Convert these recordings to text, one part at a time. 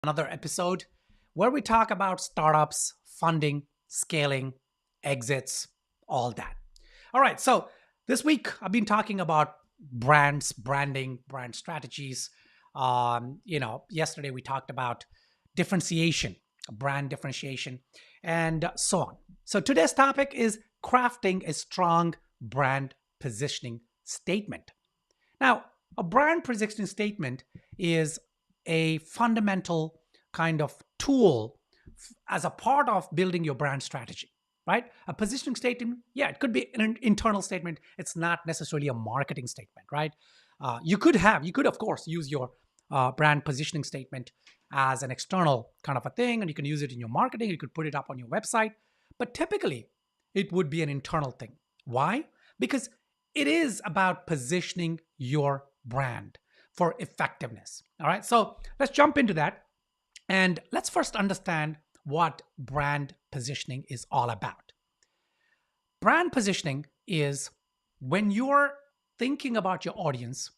Another episode where we talk about startups, funding, scaling, exits, all that. All right, so this week I've been talking about brands, branding, brand strategies. Yesterday we talked about differentiation, brand differentiation, and so on. So today's topic is crafting a strong brand positioning statement. Now, a brand positioning statement is a fundamental kind of tool as a part of building your brand strategy, right? A positioning statement, yeah, it could be an internal statement. It's not necessarily a marketing statement, right? You could, of course, use your brand positioning statement as an external kind of a thing, and you can use it in your marketing. You could put it up on your website, but typically it would be an internal thing. Why? Because it is about positioning your brand for effectiveness. All right, so let's jump into that and let's first understand what brand positioning is all about. Brand positioning is when you're thinking about your audience,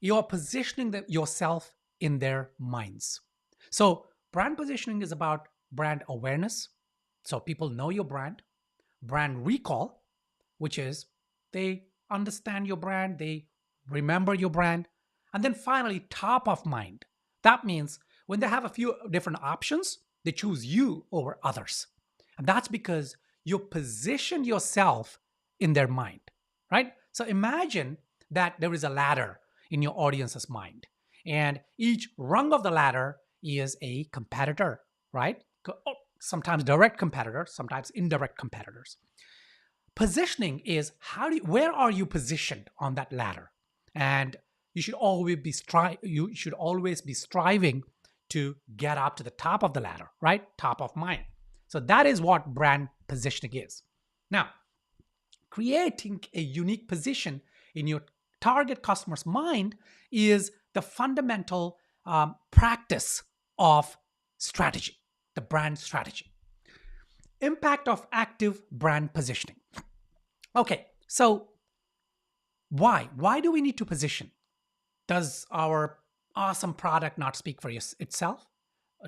you're positioning yourself in their minds. So, brand positioning is about brand awareness. So, people know your brand recall, which is they understand your brand, they remember your brand, and then finally, top of mind. That means when they have a few different options, they choose you over others. And that's because you position yourself in their mind, right? So imagine that there is a ladder in your audience's mind, and each rung of the ladder is a competitor, right? Sometimes direct competitors, sometimes indirect competitors. Positioning is where are you positioned on that ladder, and you should always be striving to get up to the top of the ladder, right? Top of mind. So that is what brand positioning is. Now, creating a unique position in your target customer's mind is the fundamental practice of strategy, the brand strategy. Impact of active brand positioning. Okay, so why? Why do we need to position? Does our awesome product not speak for itself?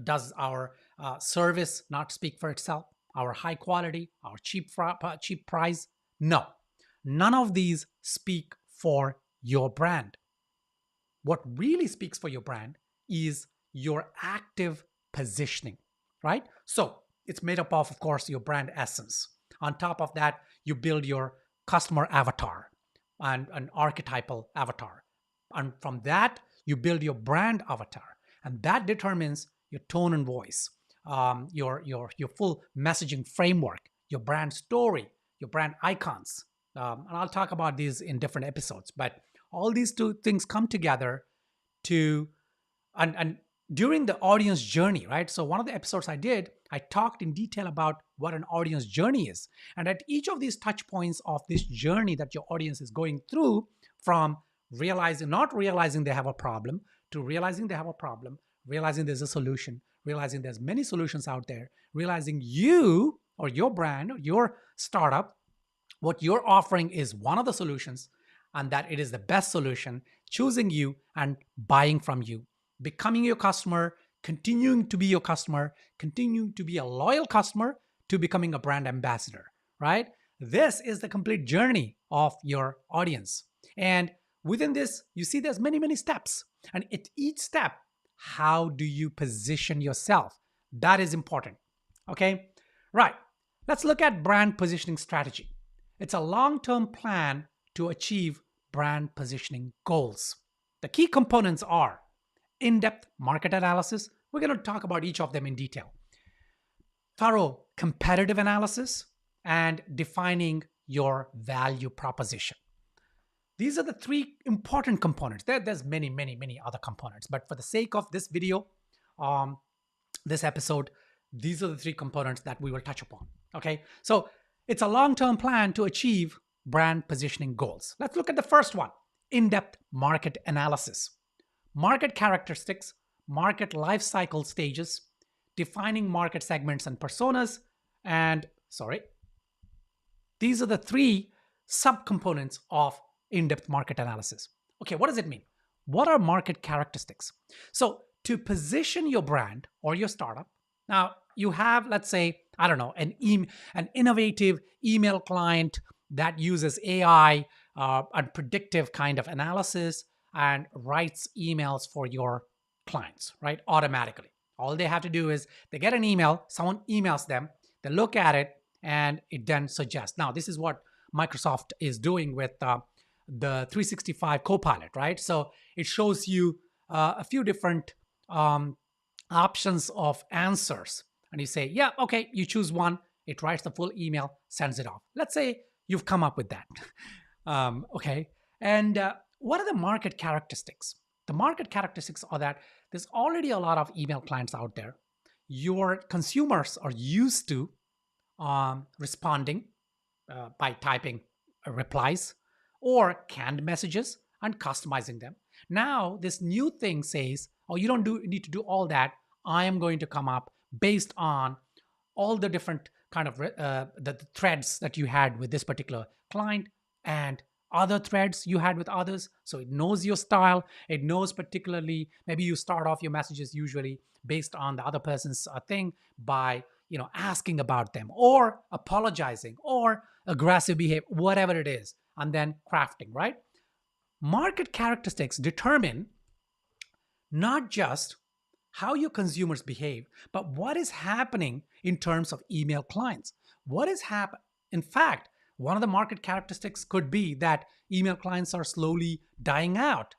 Does our service not speak for itself? Our high quality, our cheap price? No, none of these speak for your brand. What really speaks for your brand is your active positioning, right? So it's made up of course, your brand essence. On top of that, you build your customer avatar and an archetypal avatar. And from that, you build your brand avatar. And that determines your tone and voice, your full messaging framework, your brand story, your brand icons. And I'll talk about these in different episodes. But all these two things come together to and during the audience journey, right? So one of the episodes I did, I talked in detail about what an audience journey is. And at each of these touch points of this journey that your audience is going through, from not realizing they have a problem, to realizing they have a problem, realizing there's a solution, realizing there's many solutions out there, realizing you or your brand or your startup, what you're offering is one of the solutions, and that it is the best solution, choosing you and buying from you, becoming your customer, continuing to be your customer, continuing to be a loyal customer, to becoming a brand ambassador, right? This is the complete journey of your audience. And within this, you see there's many, many steps. And at each step, how do you position yourself? That is important. Okay? Right. Let's look at brand positioning strategy. It's a long-term plan to achieve brand positioning goals. The key components are in-depth market analysis. We're going to talk about each of them in detail. Thorough competitive analysis and defining your value proposition. These are the three important components. There's many, many, many other components, but for the sake of this video, this episode, these are the three components that we will touch upon. Okay, so it's a long-term plan to achieve brand positioning goals. Let's look at the first one: in-depth market analysis. Market characteristics, market life cycle stages, defining market segments and personas, and these are the three subcomponents of in-depth market analysis. Okay, what does it mean? What are market characteristics? So to position your brand or your startup. Now, you have, let's say, I don't know, an innovative email client that uses AI and predictive kind of analysis and writes emails for your clients, right? Automatically. All they have to do is they get an email, someone emails them, they look at it, and it then suggests. Now, this is what Microsoft is doing with the 365 Copilot, right? So it shows you a few different um, options of answers. And you say, yeah, okay, you choose one. It writes the full email, sends it off. Let's say you've come up with that. Okay. And what are the market characteristics? The market characteristics are that there's already a lot of email clients out there. Your consumers are used to responding by typing replies or canned messages and customizing them. Now, this new thing says, oh, you don't need to do all that. I am going to come up based on all the different kind of the threads that you had with this particular client and other threads you had with others. So it knows your style. It knows particularly, maybe you start off your messages usually based on the other person's thing by asking about them or apologizing or aggressive behavior, whatever it is, and then crafting, right? Market characteristics determine not just how your consumers behave, but what is happening in terms of email clients. What is happening? In fact, one of the market characteristics could be that email clients are slowly dying out.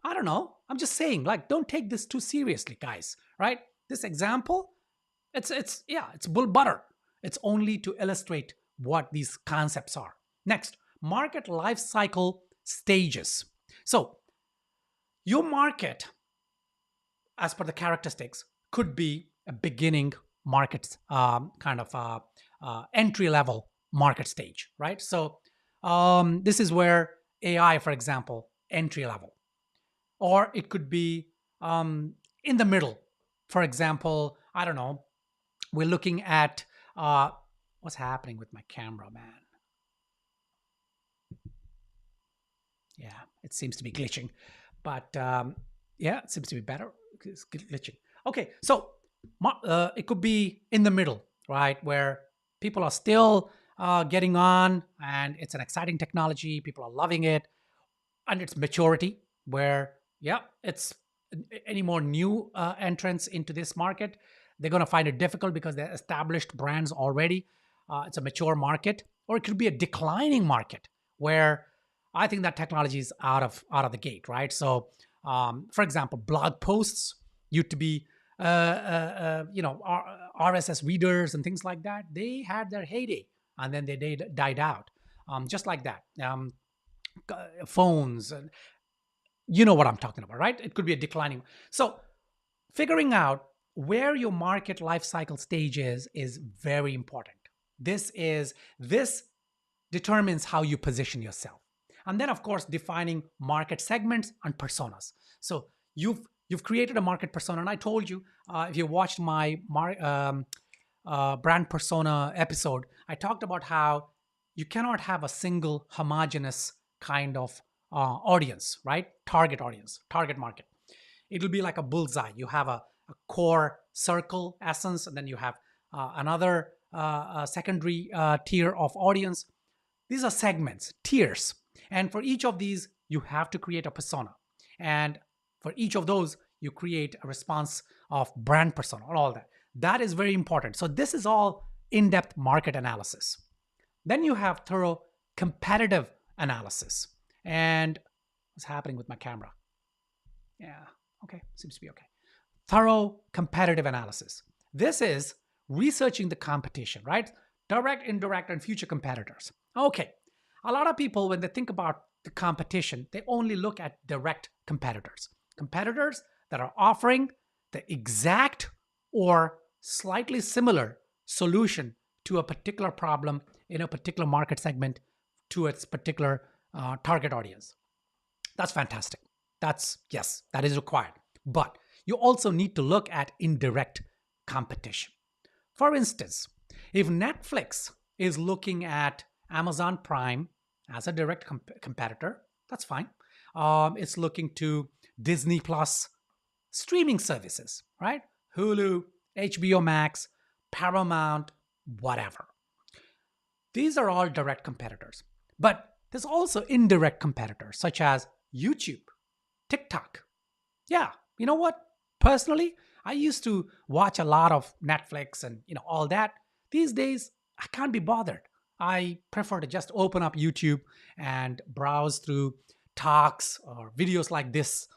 I don't know. I'm just saying, like, don't take this too seriously, guys, right? This example, it's bull butter. It's only to illustrate what these concepts are. Next, market life cycle stages. So your market, as per the characteristics, could be a beginning market kind of entry level market stage, right? So this is where AI, for example, entry level, or it could be in the middle. For example, I don't know. We're looking at what's happening with my camera, man. Yeah, it seems to be glitching, but yeah, it seems to be better. It's glitching. Okay, so it could be in the middle, right, where people are still getting on, and it's an exciting technology. People are loving it, and it's maturity, where it's any more new entrants into this market, they're going to find it difficult because they're established brands already. It's a mature market, or it could be a declining market where I think that technology is out of the gate, right? So, for example, blog posts used to be, RSS readers and things like that. They had their heyday, and then they died out, just like that. Phones, and you know what I'm talking about, right? It could be a declining. So, figuring out where your market life cycle stage is very important. This determines how you position yourself. And then, of course, defining market segments and personas. So you've created a market persona, and I told you, if you watched my brand persona episode, I talked about how you cannot have a single homogeneous kind of audience, right? Target audience, target market. It'll be like a bullseye. You have a core circle essence, and then you have another secondary tier of audience. These are segments, tiers. And for each of these, you have to create a persona. And for each of those, you create a response of brand persona or all that. That is very important. So this is all in-depth market analysis. Then you have thorough competitive analysis. And what's happening with my camera? Yeah, okay, seems to be okay. Thorough competitive analysis. This is researching the competition, right? Direct, indirect, and future competitors. Okay. A lot of people, when they think about the competition, they only look at direct competitors. Competitors that are offering the exact or slightly similar solution to a particular problem in a particular market segment to its particular target audience. That's fantastic. Yes, that is required. But you also need to look at indirect competition. For instance, if Netflix is looking at Amazon Prime as a direct competitor, that's fine. It's looking to Disney Plus streaming services, right? Hulu, HBO Max, Paramount, whatever. These are all direct competitors. But there's also indirect competitors such as YouTube, TikTok. Yeah, you know what? Personally, I used to watch a lot of Netflix and all that. These days, I can't be bothered. I prefer to just open up YouTube and browse through talks or videos like this,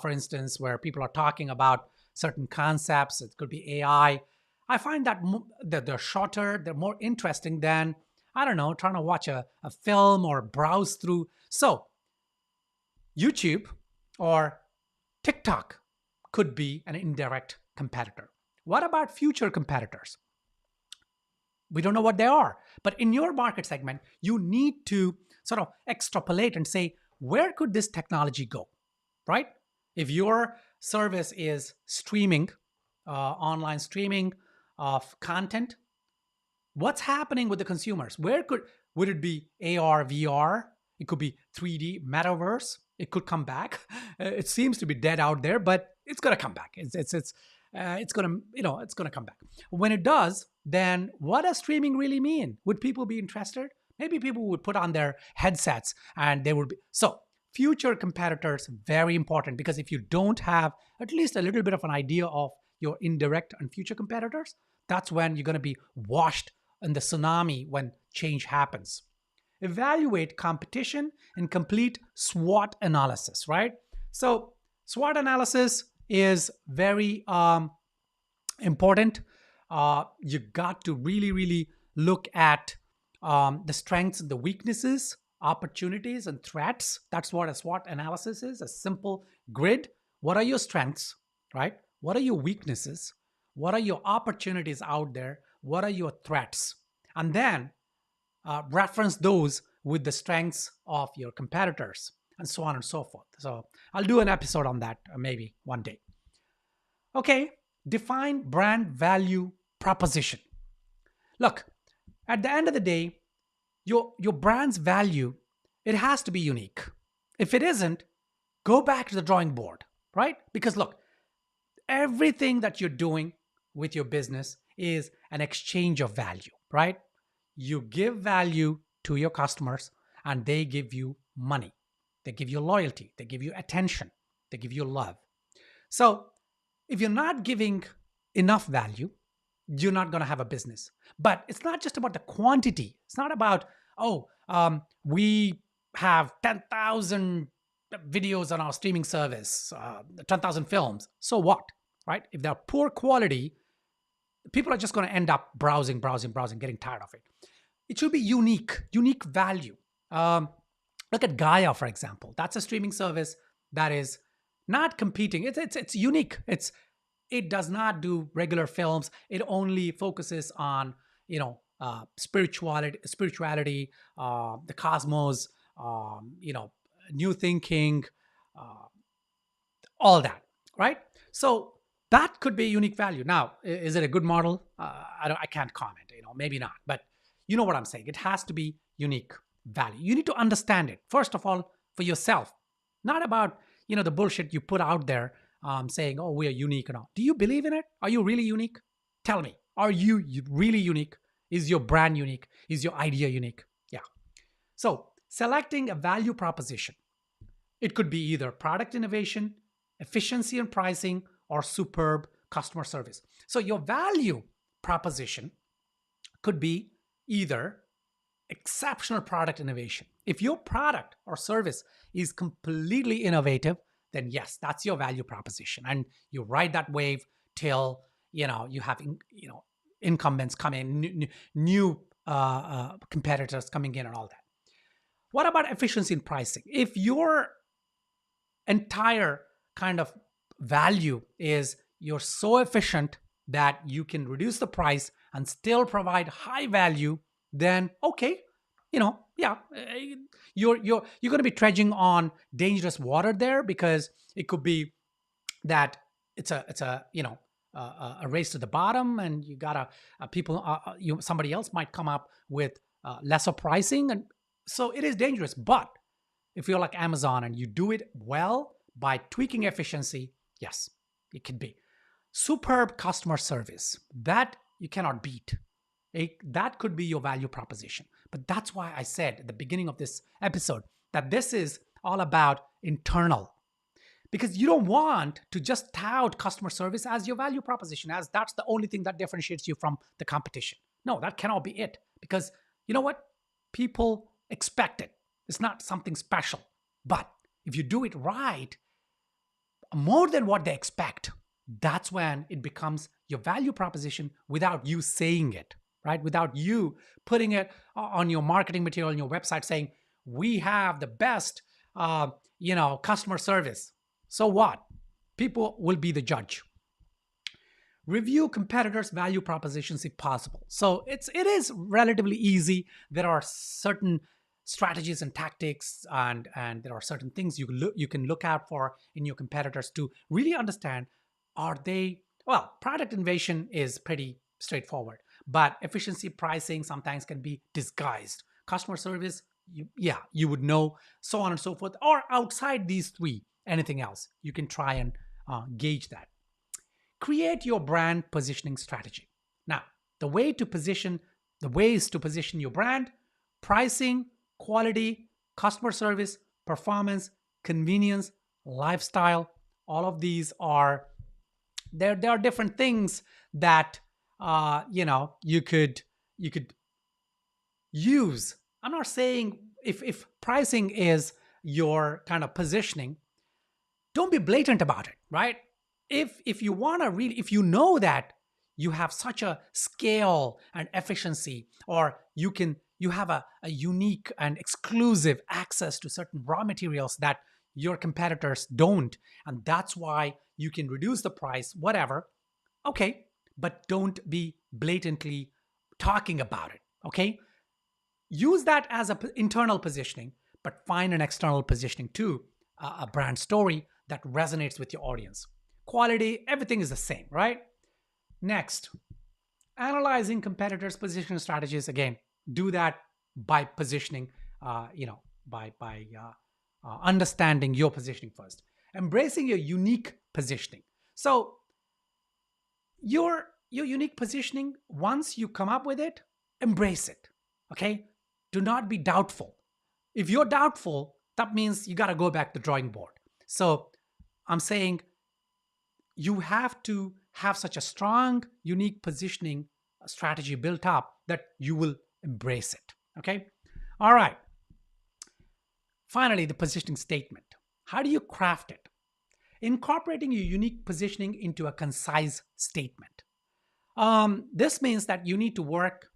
for instance, where people are talking about certain concepts. It could be AI. I find that they're shorter, they're more interesting than, I don't know, trying to watch a film or browse through. So, YouTube or TikTok could be an indirect competitor. What about future competitors? We don't know what they are. But in your market segment, you need to sort of extrapolate and say, where could this technology go, right? If your service is streaming, online streaming of content, what's happening with the consumers? Would it be AR, VR? It could be 3D metaverse. It could come back. It seems to be dead out there, but it's gonna come back. It's gonna it's gonna come back. When it does, then what does streaming really mean? Would people be interested? Maybe people would put on their headsets and they would be. So future competitors, very important, because if you don't have at least a little bit of an idea of your indirect and future competitors, that's when you're going to be washed in the tsunami when change happens. Evaluate competition and complete SWOT analysis, right? So SWOT analysis is very important. You got to really, really look at the strengths and the weaknesses, opportunities and threats. That's what a SWOT analysis is, a simple grid. What are your strengths, right? What are your weaknesses? What are your opportunities out there? What are your threats? And then reference those with the strengths of your competitors and so on and so forth. So I'll do an episode on that maybe one day. Okay, define brand value proposition. Look, at the end of the day, your brand's value, it has to be unique. If it isn't, go back to the drawing board, right? Because look, everything that you're doing with your business is an exchange of value, right? You give value to your customers and they give you money. They give you loyalty. They give you attention. They give you love. So if you're not giving enough value, you're not going to have a business. But it's not just about the quantity. It's not about, we have 10,000 videos on our streaming service, 10,000 films. So what, right? If they're poor quality, people are just going to end up browsing, getting tired of it. It should be unique value. Look at Gaia, for example. That's a streaming service that is not competing. It's unique. It does not do regular films. It only focuses on spirituality, the cosmos, new thinking, all that, right? So that could be unique value. Now, is it a good model? I can't comment. Maybe not. But you know what I'm saying. It has to be unique value. You need to understand it first of all for yourself, not about the bullshit you put out there, saying, "Oh, we are unique," and all. Do you believe in it? Are you really unique? Tell me. Are you really unique? Is your brand unique? Is your idea unique? Yeah. So selecting a value proposition. It could be either product innovation, efficiency and pricing, or superb customer service. So your value proposition could be either exceptional product innovation. If your product or service is completely innovative, then yes, that's your value proposition. And you ride that wave till, you have, incumbents come in, new competitors coming in and all that. What about efficiency in pricing? If your entire kind of value is you're so efficient that you can reduce the price and still provide high value, then okay, you're going to be trudging on dangerous water there, because it could be that it's a race to the bottom, and you gotta somebody else might come up with lesser pricing, and so it is dangerous. But if you're like Amazon and you do it well by tweaking efficiency, yes, It could be superb customer service that you cannot beat. That could be your value proposition. But that's why I said at the beginning of this episode that this is all about internal, because you don't want to just tout customer service as your value proposition, as that's the only thing that differentiates you from the competition. No, that cannot be it, because you know what? People expect it. It's not something special. But if you do it right, more than what they expect, that's when it becomes your value proposition without you saying it, right? Without you putting it on your marketing material on your website saying, we have the best, customer service. So what? People will be the judge. Review competitors' value propositions if possible. So it is relatively easy. There are certain strategies and tactics, and there are certain things you can look out for in your competitors to really understand, are they, well, product innovation is pretty straightforward, but efficiency pricing sometimes can be disguised. Customer service, you would know, so on and so forth. Or outside these three, anything else, you can try and gauge that. Create your brand positioning strategy. Now, the ways to position your brand: pricing, quality, customer service, performance, convenience, lifestyle. All of these are there are different things that you could use. I'm not saying if pricing is your kind of positioning, don't be blatant about it, right? If you want to really, if you know that you have such a scale and efficiency, or you have a unique and exclusive access to certain raw materials that your competitors don't, and that's why you can reduce the price, whatever, okay, but don't be blatantly talking about it, okay? Use that as an internal positioning, but find an external positioning too, a brand story that resonates with your audience. Quality, everything is the same, right? Next, analyzing competitors' positioning strategies. Again, do that by positioning, by understanding your positioning first. Embracing your unique positioning. So your unique positioning, once you come up with it, embrace it, okay? Do not be doubtful. If you're doubtful, that means you got to go back to the drawing board. So I'm saying you have to have such a strong, unique positioning strategy built up that you will embrace it, okay? All right. Finally, the positioning statement. How do you craft it? Incorporating your unique positioning into a concise statement. This means that you need to work,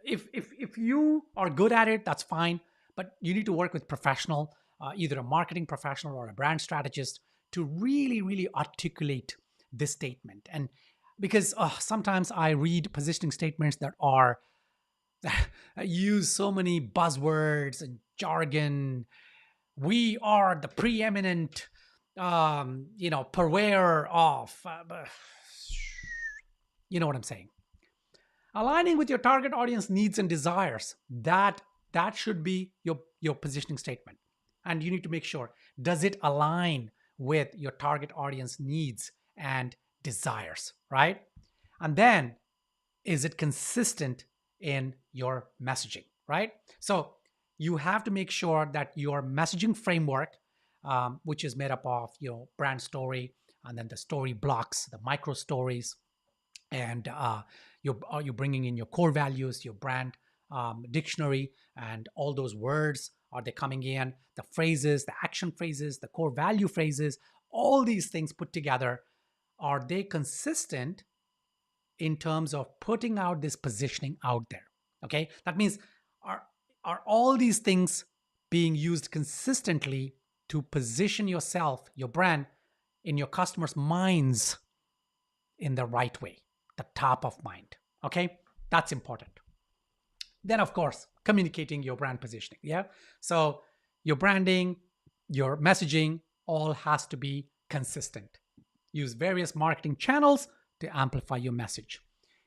if you are good at it, that's fine, but you need to work with professional, either a marketing professional or a brand strategist, to really, really articulate this statement. And because sometimes I read positioning statements that use so many buzzwords and jargon. We are the preeminent, purveyor of, you know what I'm saying. Aligning with your target audience needs and desires. That should be your positioning statement. And you need to make sure, does it align with your target audience needs and desires, right? And then, is it consistent in your messaging, right? So you have to make sure that your messaging framework, which is made up of your brand story, and then the story blocks, the micro stories, and you're bringing in your core values, your brand dictionary, and all those words, are they coming in, the phrases, the action phrases, the core value phrases, all these things put together, are they consistent in terms of putting out this positioning out there? Okay, that means are all these things being used consistently to position yourself, your brand, in your customers' minds in the right way, the top of mind? Okay, that's important. Then, of course, communicating your brand positioning. Yeah, so your branding, your messaging, all has to be consistent. Use various marketing channels to amplify your message.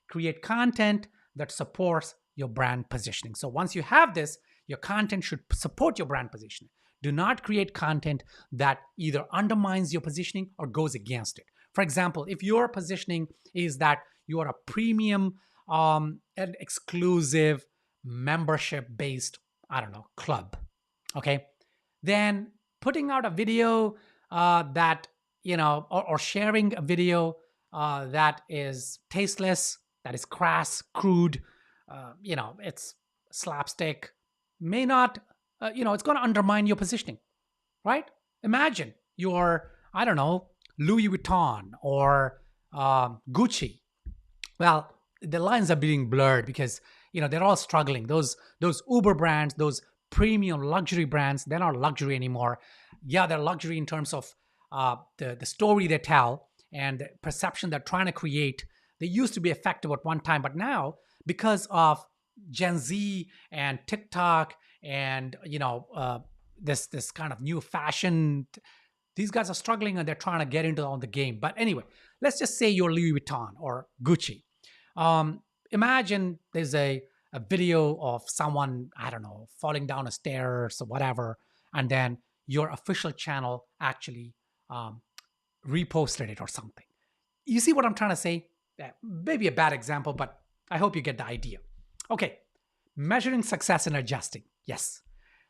Create content that supports your brand positioning. So once you have this, your content should support your brand positioning. Do not create content that either undermines your positioning or goes against it. For example, if your positioning is that you are a premium and exclusive membership based, I don't know, club, okay, then putting out a video that, or sharing a video that is tasteless, that is crass, crude, it's slapstick, may not, it's going to undermine your positioning, right? Imagine you're, I don't know, Louis Vuitton or Gucci. Well, the lines are being blurred because they're all struggling. Those Uber brands, those premium luxury brands, they're not luxury anymore. Yeah, they're luxury in terms of the story they tell and the perception they're trying to create. They used to be effective at one time, but now because of Gen Z and TikTok and this kind of new fashion, these guys are struggling and they're trying to get into on the game. But anyway, let's just say you're Louis Vuitton or Gucci. Imagine there's a video of someone, I don't know, falling down a stairs or whatever, and then your official channel actually reposted it or something. You see what I'm trying to say? Maybe a bad example, but I hope you get the idea. Okay, measuring success and adjusting. Yes,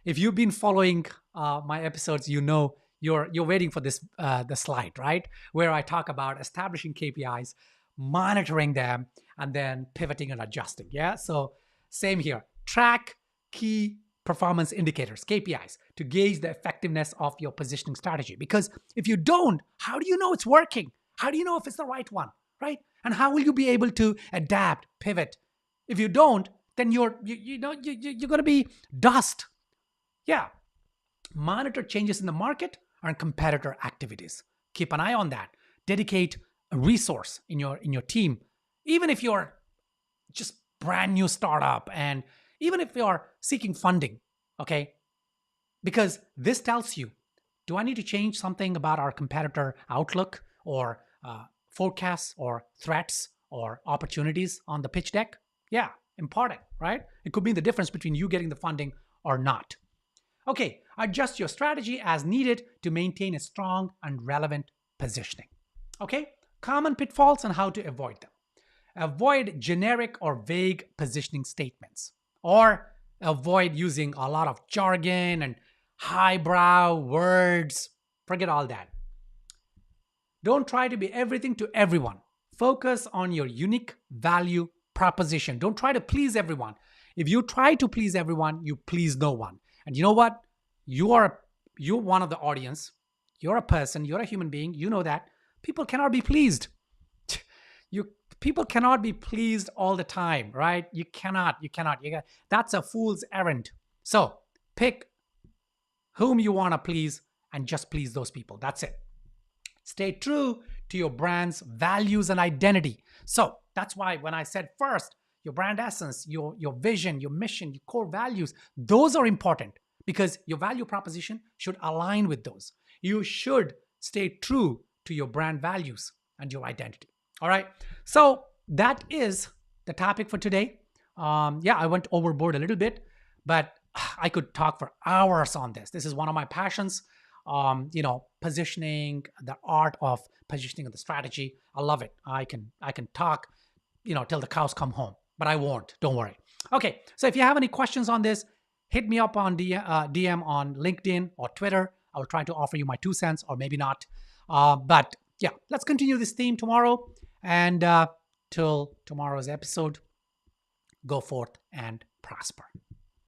if you've been following my episodes, you're waiting for this the slide, right, where I talk about establishing KPIs, monitoring them, and then pivoting and adjusting. Yeah, so same here. Track key performance indicators, KPIs, to gauge the effectiveness of your positioning strategy. Because if you don't, how do you know it's working? How do you know if it's the right one, right? And how will you be able to adapt, pivot? If you don't, then you're going to be dust. Yeah. Monitor changes in the market and competitor activities. Keep an eye on that. Dedicate a resource in your team, even if you're just brand new startup, and even if you're seeking funding. Okay, because this tells you, do I need to change something about our competitor outlook or forecasts or threats or opportunities on the pitch deck? Yeah, important, right? It could be the difference between you getting the funding or not. Okay, adjust your strategy as needed to maintain a strong and relevant positioning. Okay, common pitfalls and how to avoid them. Avoid generic or vague positioning statements, or avoid using a lot of jargon and highbrow words. Forget all that. Don't try to be everything to everyone. Focus on your unique value proposition. Don't try to please everyone. If you try to please everyone, you please no one. And you know what? You're one of the audience. You're a person. You're a human being. You know that. People cannot be pleased. People cannot be pleased all the time, right? You cannot. That's a fool's errand. So pick whom you want to please and just please those people. That's it. Stay true to your brand's values and identity. So that's why when I said first, your brand essence, your vision, your mission, your core values, those are important because your value proposition should align with those. You should stay true to your brand values and your identity. All right. So that is the topic for today. I went overboard a little bit, but I could talk for hours on this. This is one of my passions. Positioning, the art of positioning and the strategy. I love it. I can talk, till the cows come home, but I won't. Don't worry. Okay. So if you have any questions on this, hit me up on DM on LinkedIn or Twitter. I will try to offer you my 2 cents, or maybe not. But yeah, let's continue this theme tomorrow. And till tomorrow's episode, go forth and prosper.